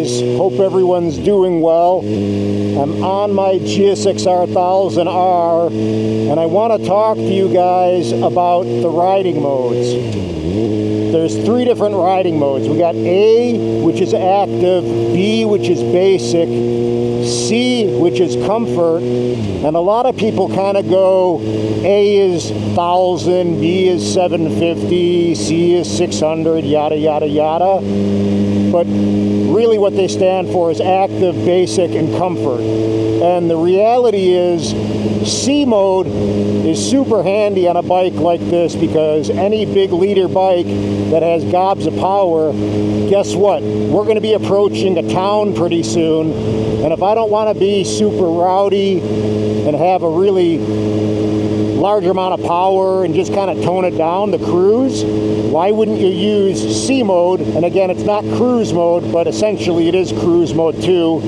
guys? Hope everyone's doing well. I'm on my Gsxr 1000R, and I want to talk to you guys about the riding modes. There's 3 different riding modes. We got A, which is active, B, which is basic, C, which is comfort, and a lot of people kind of go, A is 1000, B is 750, C is 600, yada, yada, yada. But really what they stand for is active, basic, and comfort. And the reality is, C mode is super handy on a bike like this, because any big leader bike that has gobs of power, guess what? We're going to be approaching a town pretty soon, and if I don't want to be super rowdy and have a really large amount of power and just kind of tone it down, the cruise, why wouldn't you use C mode? And again, it's not cruise mode, but essentially it is cruise mode too,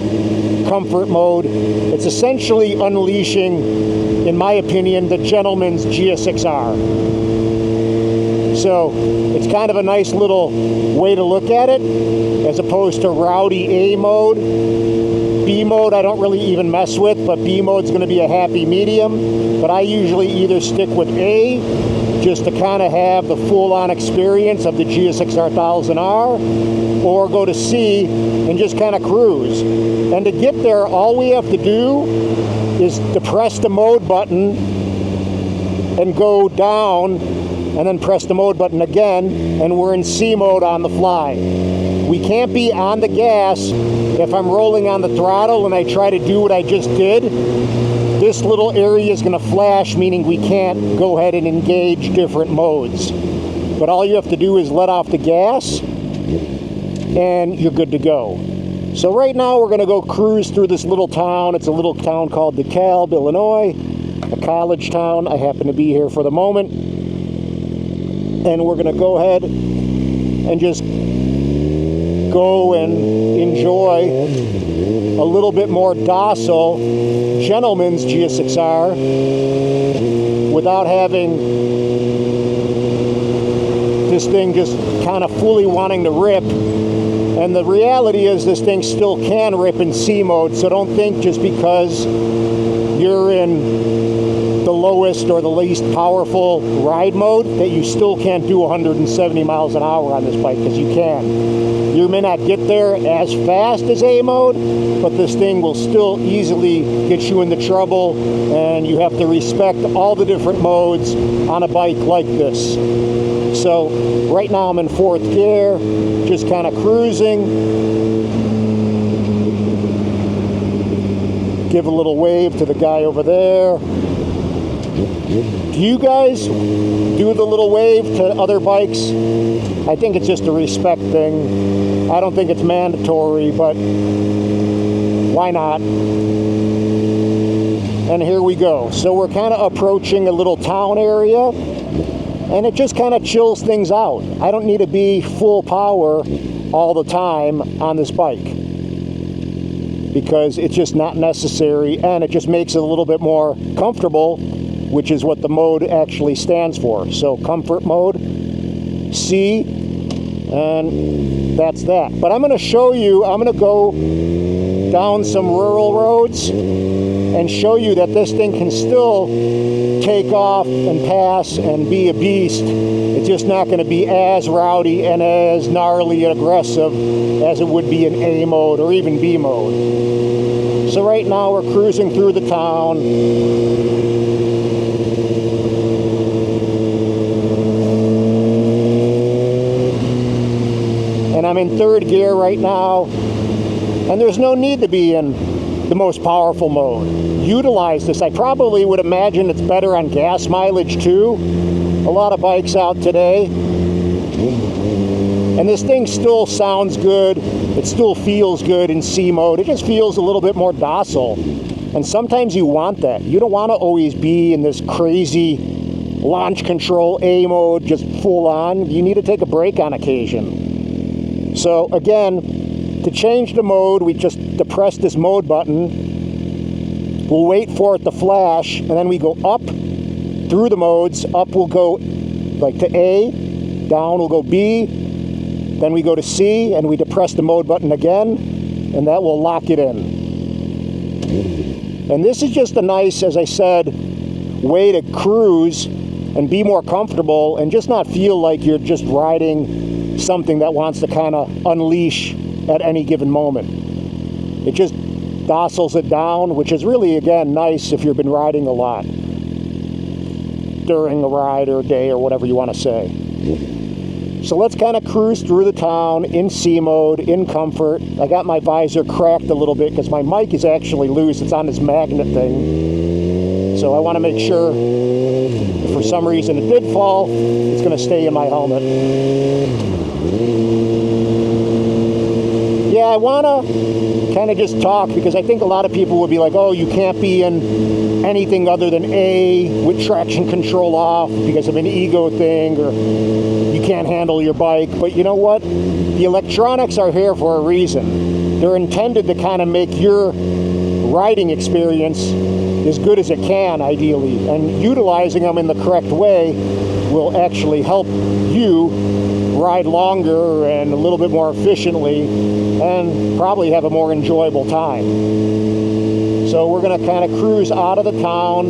comfort mode. It's essentially unleashing, in my opinion, the gentleman's Gsxr. So it's kind of a nice little way to look at it, as opposed to rowdy A mode. B mode I don't really even mess with, but B mode's going to be a happy medium. But I usually either stick with A, just to kind of have the full-on experience of the Gsxr 1000R, or go to C and just kind of cruise. And to get there, all we have to do is to press the mode button and go down, and then press the mode button again, and we're in C mode on the fly. We can't be on the gas. If I'm rolling on the throttle and I try to do what I just did, this little area is going to flash, meaning we can't go ahead and engage different modes. But all you have to do is let off the gas, and you're good to go. So right now we're going to go cruise through this little town. It's a little town called DeKalb, Illinois, a college town. I happen to be here for the moment. And we're going to go ahead and just go and enjoy a little bit more docile gentleman's Gsxr without having this thing just kind of fully wanting to rip. And the reality is this thing still can rip in C mode, so don't think just because you're in the lowest or the least powerful ride mode that you still can't do 170 miles an hour on this bike, because you can. You may not get there as fast as A mode, but this thing will still easily get you into trouble, and you have to respect all the different modes on a bike like this. So right now I'm in 4th gear, just kind of cruising. Give a little wave to the guy over there. Do you guys do the little wave to other bikes? I think it's just a respect thing. I don't think it's mandatory, but why not? And here we go. So we're kind of approaching a little town area, and it just kind of chills things out. I don't need to be full power all the time on this bike, because it's just not necessary, and it just makes it a little bit more comfortable, which is what the mode actually stands for. So comfort mode, C, and that's that. But I'm going to show you, I'm going to go down some rural roads and show you that this thing can still take off and pass and be a beast. It's just not going to be as rowdy and as gnarly and aggressive as it would be in A mode or even B mode. So right now we're cruising through the town. And I'm in 3rd gear right now, and there's no need to be in the most powerful mode. Utilize this. I probably would imagine it's better on gas mileage too. A lot of bikes out today. And this thing still sounds good. It still feels good in C mode. It just feels a little bit more docile. And sometimes you want that. You don't want to always be in this crazy launch control A mode, just full on. You need to take a break on occasion. So again, to change the mode, we just depress this mode button. We'll wait for it to flash, and then we go up through the modes. Up we'll go like to A, down we'll go B, then we go to C, and we depress the mode button again. and that will lock it in. And this is just a nice, as I said, way to cruise and be more comfortable and just not feel like you're just riding something that wants to kind of unleash at any given moment. It just docils it down, which is really, again, nice if you've been riding a lot during a ride or a day or whatever you want to say. So let's kind of cruise through the town in C mode, in comfort. I got my visor cracked a little bit because my mic is actually loose. It's on this magnet thing. So I want to make sure if for some reason it did fall, it's going to stay in my helmet. Yeah, I want to kind of just talk because I think a lot of people would be like, oh, you can't be in anything other than A with traction control off because of an ego thing, or you can't handle your bike. But you know what? The electronics are here for a reason. They're intended to kind of make your riding experience as good as it can, ideally. And utilizing them in the correct way will actually help you ride longer and a little bit more efficiently and probably have a more enjoyable time. So we're going to kind of cruise out of the town.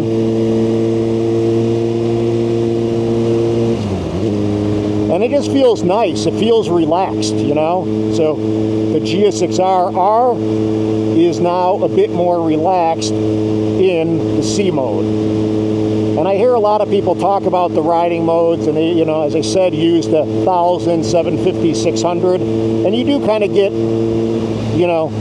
And it just feels nice. It feels relaxed, you know? So the Gsxr R is now a bit more relaxed in the C mode. And I hear a lot of people talk about the riding modes, and they, you know, as I said, use the 1000, 750, 600. And you do kind of get, you know,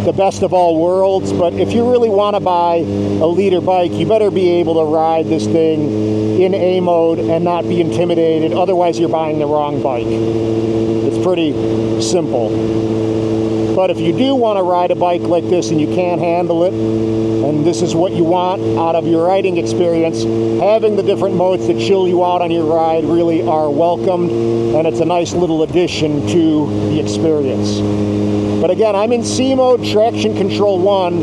the best of all worlds. But if you really want to buy a leader bike, you better be able to ride this thing in A mode and not be intimidated. Otherwise, you're buying the wrong bike. It's pretty simple. But if you do want to ride a bike like this and you can't handle it, and this is what you want out of your riding experience, having the different modes that chill you out on your ride really are welcomed, and it's a nice little addition to the experience. But again, I'm in C mode, traction control 1,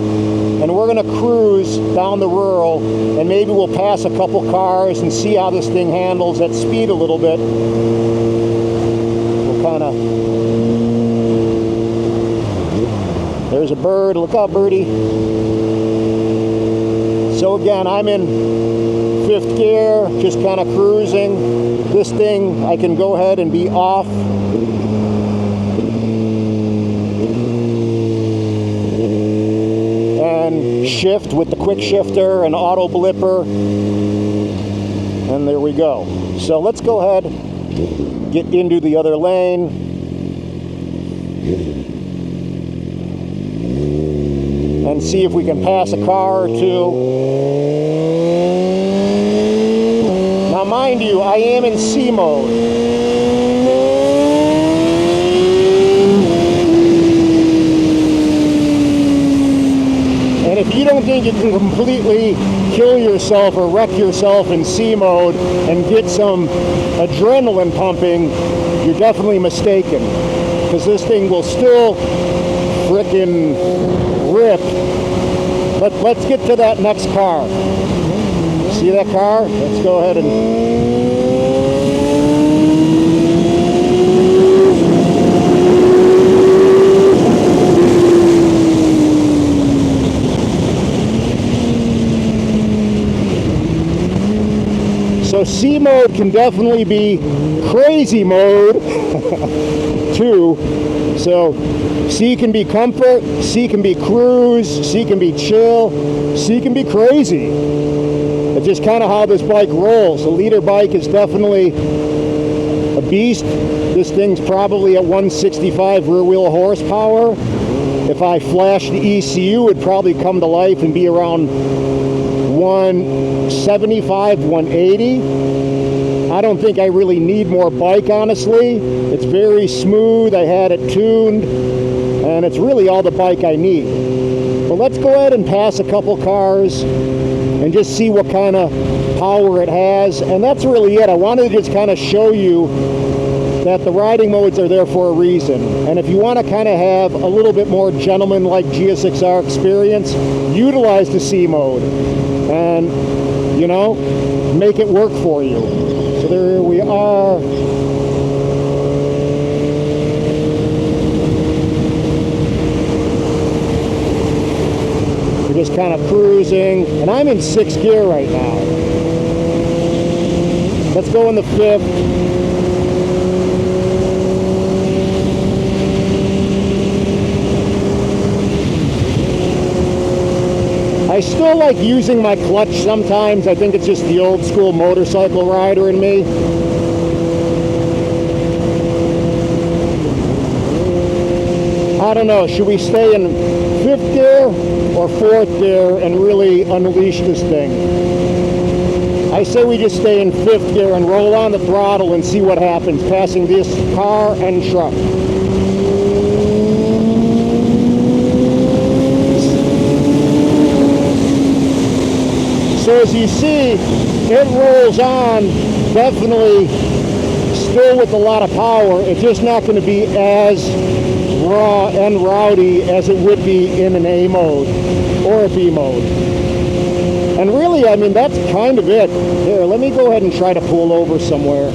and we're going to cruise down the rural, and maybe we'll pass a couple cars and see how this thing handles at speed a little bit. We'll kind of... There's a bird. Look out, birdie. So again, I'm in 5th gear, just kind of cruising. This thing, I can go ahead and be off. And shift with the quick shifter and auto blipper. And there we go. So let's go ahead, get into the other lane. And see if we can pass a car or two. Now mind you, I am in C mode. And if you don't think you can completely kill yourself or wreck yourself in C mode and get some adrenaline pumping, you're definitely mistaken. Because this thing will still frickin' rip. But let's get to that next car. See that car? Let's go ahead and... So C mode can definitely be crazy mode too. So C can be comfort, C can be cruise, C can be chill, C can be crazy. It's just kind of how this bike rolls. The leader bike is definitely a beast. This thing's probably at 165 rear wheel horsepower. If I flash the ECU, it'd probably come to life and be around 175, 180. I don't think I really need more bike, honestly. It's very smooth. I had it tuned, and it's really all the bike I need. But let's go ahead and pass a couple cars and just see what kind of power it has. And that's really it. I wanted to just kind of show you that the riding modes are there for a reason. And if you want to kind of have a little bit more gentleman-like Gsxr experience, utilize the C mode and, you know, make it work for you. So there we are. We're just kind of cruising, and I'm in 6th gear right now. Let's go in the 5th. I still like using my clutch sometimes. I think it's just the old school motorcycle rider in me. I don't know, should we stay in 5th gear or 4th gear and really unleash this thing? I say we just stay in 5th gear and roll on the throttle and see what happens, passing this car and truck. So as you see, it rolls on, definitely still with a lot of power. It's just not going to be as raw and rowdy as it would be in an A mode or a B mode. And really, I mean, that's kind of it. Here, let me go ahead and try to pull over somewhere.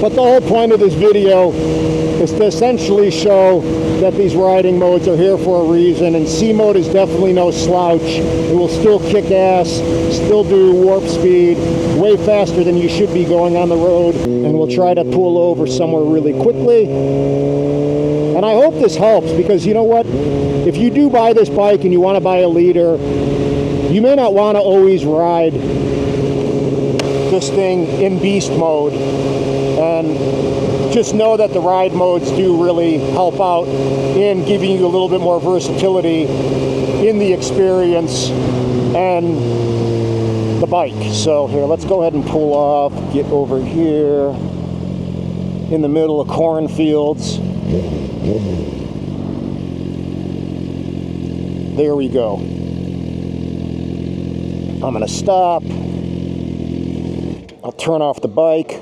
But the whole point of this video is to essentially show that these riding modes are here for a reason, and C mode is definitely no slouch. It will still kick ass, still do warp speed, way faster than you should be going on the road, and we'll try to pull over somewhere really quickly. And I hope this helps, because you know what? If you do buy this bike and you want to buy a leader, you may not want to always ride this thing in beast mode. And just know that the ride modes do really help out in giving you a little bit more versatility in the experience and the bike. So here, let's go ahead and pull off, get over here in the middle of cornfields. There we go. I'm gonna stop. I'll turn off the bike.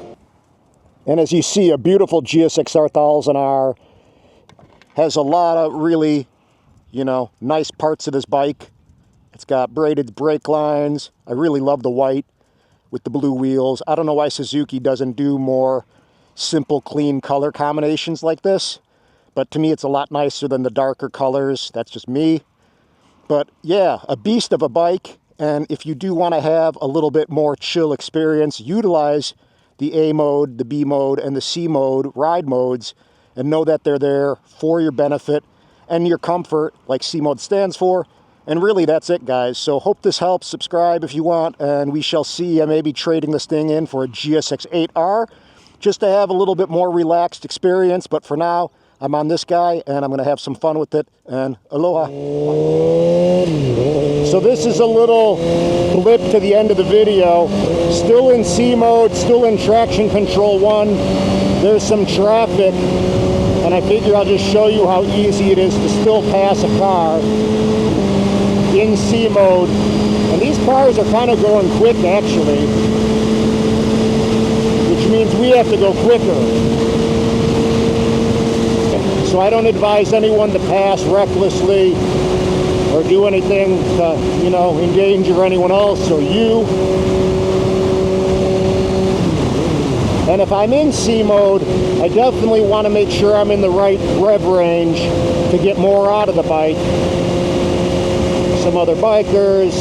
And as you see, a beautiful Gsxr 1000R has a lot of really, nice parts of this bike. It's got braided brake lines. I really love the white with the blue wheels. I don't know why Suzuki doesn't do more simple, clean color combinations like this. But to me, it's a lot nicer than the darker colors. That's just me. But yeah, a beast of a bike. And if you do want to have a little bit more chill experience, utilize the A mode, the B mode, and the C mode ride modes, and know that they're there for your benefit and your comfort, like C mode stands for. And really, that's it, guys. So hope this helps. Subscribe if you want, and we shall see. I may be trading this thing in for a Gsx 8R, just to have a little bit more relaxed experience. But for now, I'm on this guy, and I'm going to have some fun with it, and aloha. So this is a little blip to the end of the video. Still in C mode, still in traction control 1. There's some traffic, and I figure I'll just show you how easy it is to still pass a car in C mode. And these cars are kind of going quick, actually, which means we have to go quicker. So I don't advise anyone to pass recklessly or do anything to, endanger anyone else or you. And if I'm in C mode, I definitely want to make sure I'm in the right rev range to get more out of the bike. Some other bikers.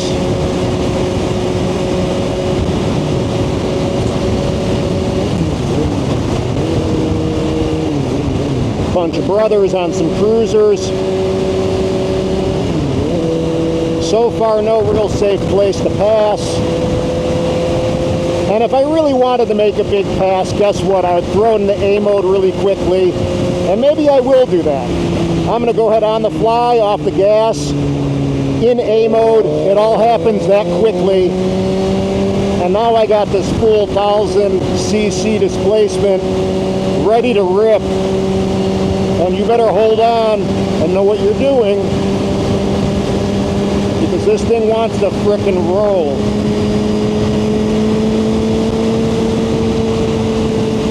Bunch of brothers on some cruisers. So far, no real safe place to pass. And if I really wanted to make a big pass, guess what? I would throw it in the A mode really quickly, and maybe I will do that. I'm going to go ahead on the fly, off the gas, in A mode. It all happens that quickly. And now I got this full 1000cc displacement ready to rip. And you better hold on and know what you're doing, because this thing wants to frickin' roll.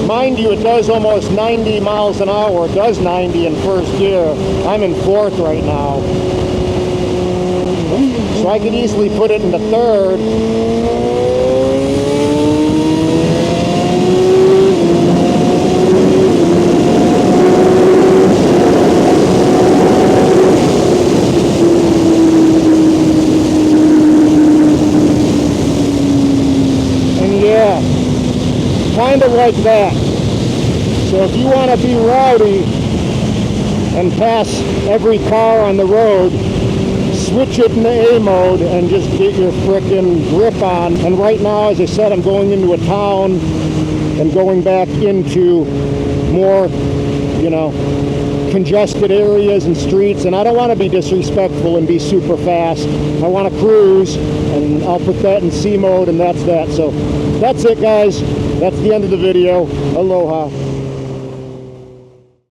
Mind you, it does almost 90 miles an hour. It does 90 in first gear. I'm in 4th right now. So I could easily put it into 3rd. kind of like that. So if you want to be rowdy and pass every car on the road, switch it into A mode and just get your frickin' grip on. And right now, as I said, I'm going into a town and going back into more, you know, congested areas and streets, and I don't want to be disrespectful and be super fast. I want to cruise, and I'll put that in C mode, and that's that. So that's it, guys. That's the end of the video. Aloha.